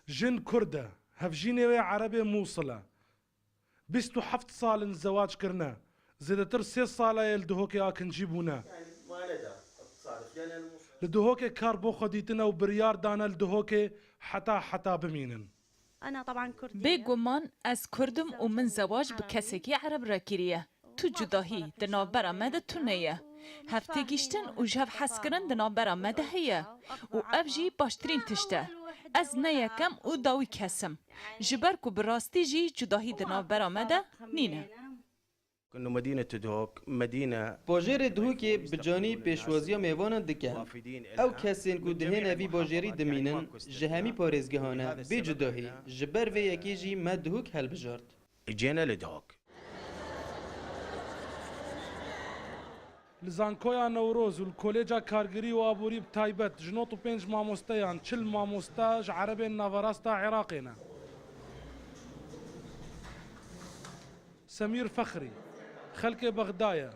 جن كردة هفجيني عربي موصلة 27 سال الزواج كرنا زيدتر 3 سالة يلدهوكي اكن جيبونا يعني ما لدى تصادف يعني لدهوكي كاربو خديتنا وبريار دانا لدهوكي حتى بمينن. أنا طبعا كردية بگومان از کردم و من زواج به کسی که عرب را کریه تو جداهی دنابر آمده تو نیه هفته گیشتن و جهف حس کرن دنابر آمده هیه و افجی باشترین تشته از نیکم و داوی کسم جبر کو براستی جی جداهی دنابر آمده نینه انه مدينه دهوك مدينه باجر دهوکی بجانی پیشوازیا میوانند دکن او کسین کو دهن اوی باجری دمینن جهمی پارێزگەهانە بێجوداهی ji ber vê yekê jî me dihûk helbijart. اجينا لدهوك لزانكويا نوروز والكوليجا كارجري وابوري بتايبت جنوط وبينج ماموستيان تشل ماموستاج عربي نافراستا عراقينا سمير فخري خلق بغدايا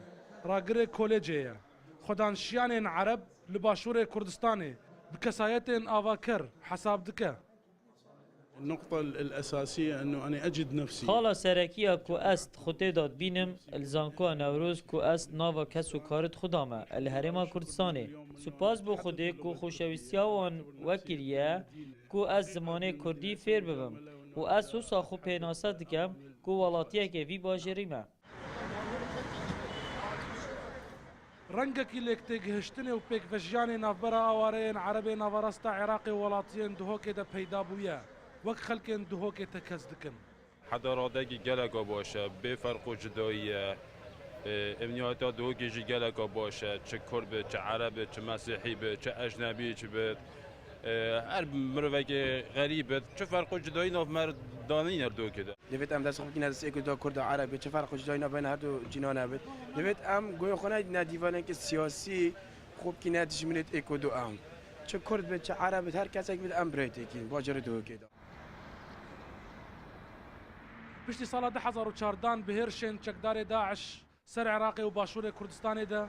راجري كوليجيا خدانشيان عرب لباشور كردستاني بكسايتين افاكر حساب دكا النقطة الأساسية أنه أنا أجد نفسي حالا سرکیه کو است خودت داد بینم الزانکو نوروز کو است ناوا کس و کارت خدامه الهرما کردستانه سپاس بو خوده کو خوشویستیاوان وکریه کو از زمانه کردی فیر ببم و از حسا خو پیناسه دکم کو ولاتیه که وی باجریمه رنگك لك تجهشتني وبيك فجاني نافبرا اوارين عربي نافراستا عراقي ولاتين دهوكي دا بيدا بويا وك خلكين دهوكي تكزدكن حضاراتي جلقا باشه بفرق و جداییه امنیاتا دهوكي جي جلقا باشه چه کرد چه عرب چه مسیحی به چه اجنبی چه به هر مروه غریب چه فرق و جدایی ناف مردانی نردوكي ده دفت ام دست خوب ناس اکودا کرد عربی چه فرق جدایی نبین هر دو جنان بود دفت ام گوی خونه ندیوانه که سیاسی خوب کی ندیش منت اکودو ام چه کرد به چه عربی هر کسی که ام برایتی کی باجر دو کدا بشتي سالة 2014 بهرشن چكدار داعش سر عراقي وباشور كردستاني ده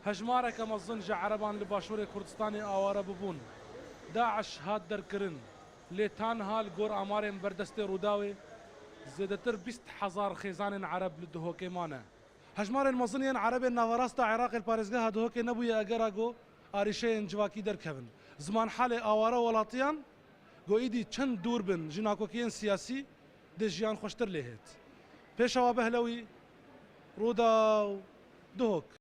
هجمارة كمظنجة عربان لباشور كردستاني آوارة ببون داعش هاد دركرن ليتان هال قور امارين بردستي روداوي زيدتر 20,000 خيزان عرب لدهوكي مانا هجمارين مظنين عربي نافراستا عراقي البارزقه دهوكي نبويا اگراغو اريشين جواكي دركبن زمان حالي آوارة ولاتيان گو ایدی چند دور بن جناکوکیان سیاسی ده جیان خوشتر لیهت پیش آوا بهلوی رودا دهوک